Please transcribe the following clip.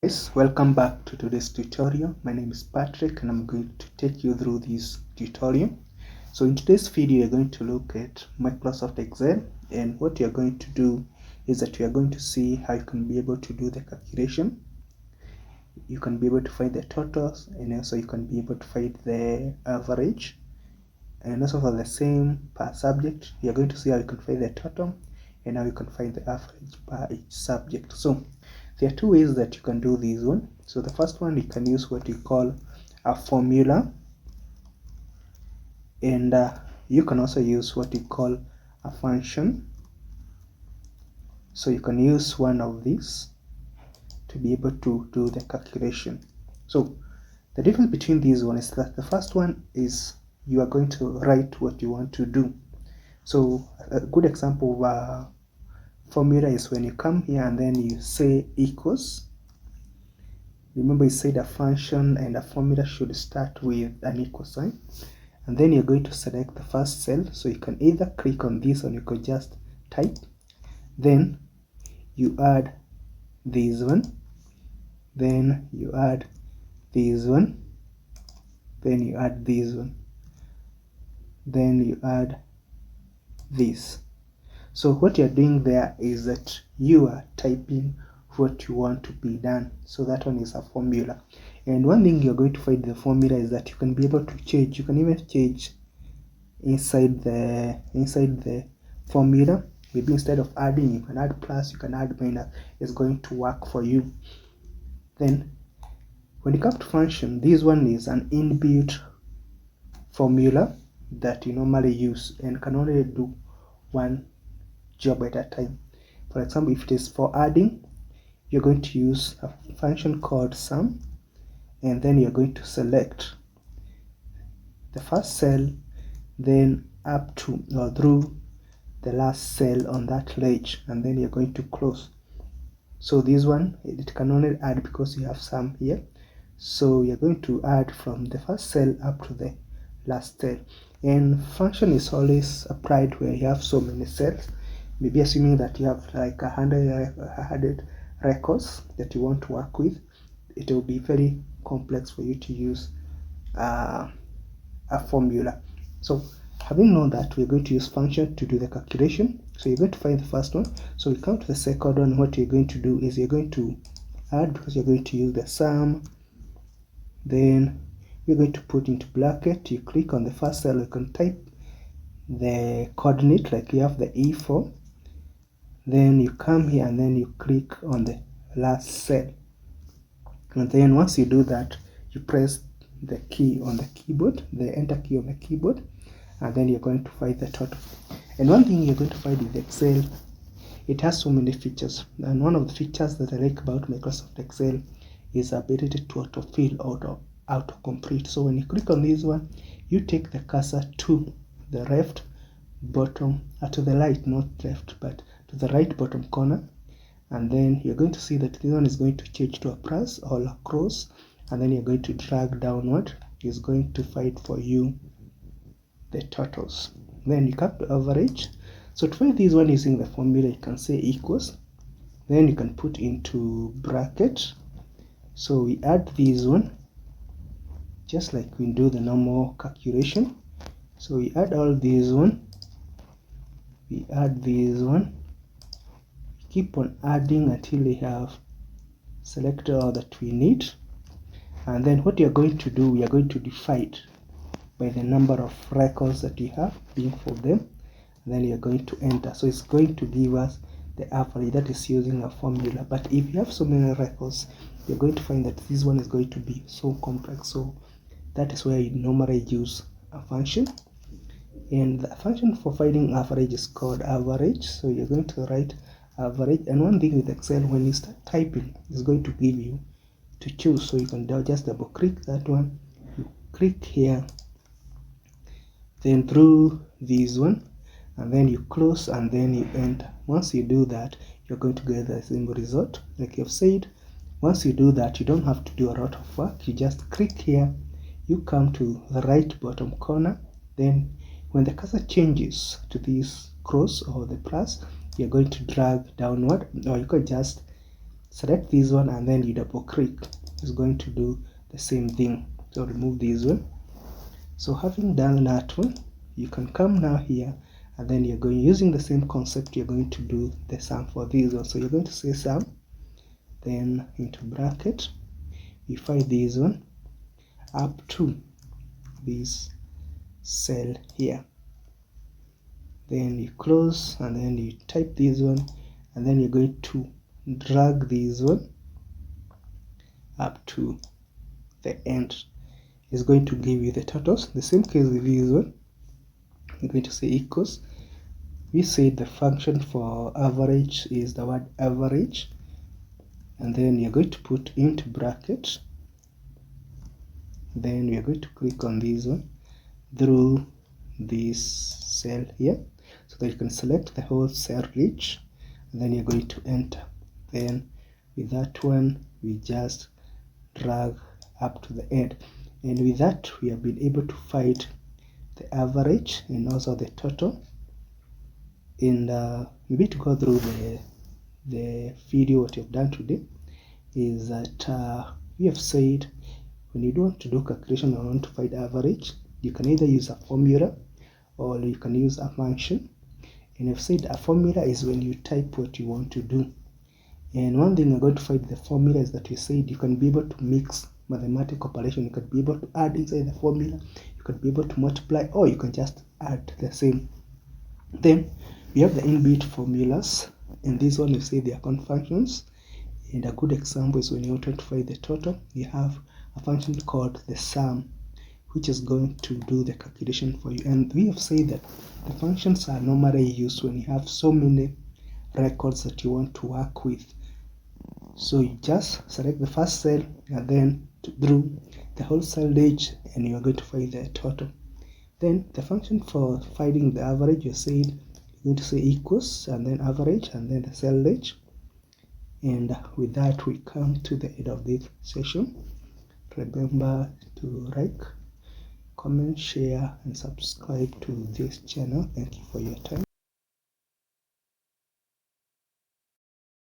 Guys, welcome back to today's tutorial. My name is Patrick and I'm going to take you through this tutorial. So in today's video you're going to look at Microsoft Excel, and what you're going to do is that you are going to see how you can be able to do the calculation. You can be able to find the totals, and also you can be able to find the average, and also for the same per subject you're going to see how you can find the total and how you can find the average per each subject. So there are two ways that you can do this one. So the first one, you can use what you call a formula, and you can also use what you call a function. So you can use one of these to be able to do the calculation. So the difference between these one is that the first one is you are going to write what you want to do. So a good example of a formula is when you come here and then you say equals. Remember, you said a function and a formula should start with an equal sign, and then you're going to select the first cell. So you can either click on this or you could just type, then you add this one, then you add this one, then you add this one, then you add this. So what you're doing there is that you are typing what you want to be done. So that one is a formula. And one thing you're going to find in the formula is that you can be able to change. You can even change inside the formula. Maybe instead of adding, you can add plus, you can add minus. It's going to work for you. Then when it comes to function, this one is an inbuilt formula that you normally use and can only do one job at a time. For example, if it is for adding, you're going to use a function called sum, and then you're going to select the first cell, then up to or through the last cell on that ledge, and then you're going to close. So this one, it can only add because you have sum here. So you're going to add from the first cell up to the last cell. And function is always applied where you have so many cells. Maybe assuming that you have like 100 records that you want to work with, it will be very complex for you to use a formula. So having known that, we're going to use function to do the calculation. So you're going to find the first one. So we come to the second one. What you're going to do is you're going to add, because you're going to use the sum. Then you're going to put into bracket. You click on the first cell. You can type the coordinate like you have the E4. Then you come here and then you click on the last cell, and then once you do that, you press the key on the keyboard, the enter key on the keyboard, and then you're going to find the total. And one thing you're going to find with Excel, it has so many features, and one of the features that I like about Microsoft Excel is the ability to autofill or autocomplete. So when you click on this one, you take the cursor to the left bottom, to the right, not left, but to the right bottom corner, and then you're going to see that this one is going to change to a plus or a cross, and then you're going to drag downward. It's going to find for you the totals. Then you come to average. So to find this one using the formula, you can say equals, then you can put into bracket. So we add this one just like we do the normal calculation. So we add all these one, we add this one, keep on adding until we have selected all that we need. And then what you're going to do, we are going to divide by the number of records that you have, being for them, and then you're going to enter. So it's going to give us the average, that is using a formula. But if you have so many records, you're going to find that this one is going to be so complex. So that is where you normally use a function, and the function for finding average is called average. So you're going to write average, and one thing with Excel, when you start typing, it's going to give you to choose. So you can just double click that one, you click here, then through this one, and then you close, and then you enter. Once you do that, you're going to get the same result. Like I've said, once you do that, you don't have to do a lot of work. You just click here, you come to the right bottom corner, then when the cursor changes to this cross or the plus, you're going to drag downward, or you could just select this one and then you double click. It's going to do the same thing. So remove this one. So having done that one, you can come now here and then you're going, using the same concept, you're going to do the sum for this one. So you're going to say sum, then into bracket, you find this one up to this cell here, then you close and then you type this one, and then you're going to drag this one up to the end. Is going to give you the totals. The same case with this one, you're going to say equals. We said the function for average is the word average, and then you're going to put into bracket, then we are going to click on this one through this cell here, so that you can select the whole cell reach, and then you're going to enter. Then with that one, we just drag up to the end, and with that we have been able to find the average and also the total. And maybe to go through the video, what you've done today is that we have said when you don't want to do calculation or want to find average, you can either use a formula or you can use a function. And I've said a formula is when you type what you want to do. And one thing I'm going to find the formula is that we said you can be able to mix mathematical operation. You can be able to add inside the formula, you can be able to multiply, or you can just add the same. Then we have the inbuilt formulas, and this one we say they are called functions. And a good example is when you want to find the total, you have a function called the sum, which is going to do the calculation for you. And we have said that the functions are normally used when you have so many records that you want to work with. So you just select the first cell and then through the whole cell edge, and you are going to find the total. Then the function for finding the average, you said you're going to say equals and then average and then the cell edge. And with that, we come to the end of this session. Remember to like, comment, share, and subscribe to this channel. Thank you for your time.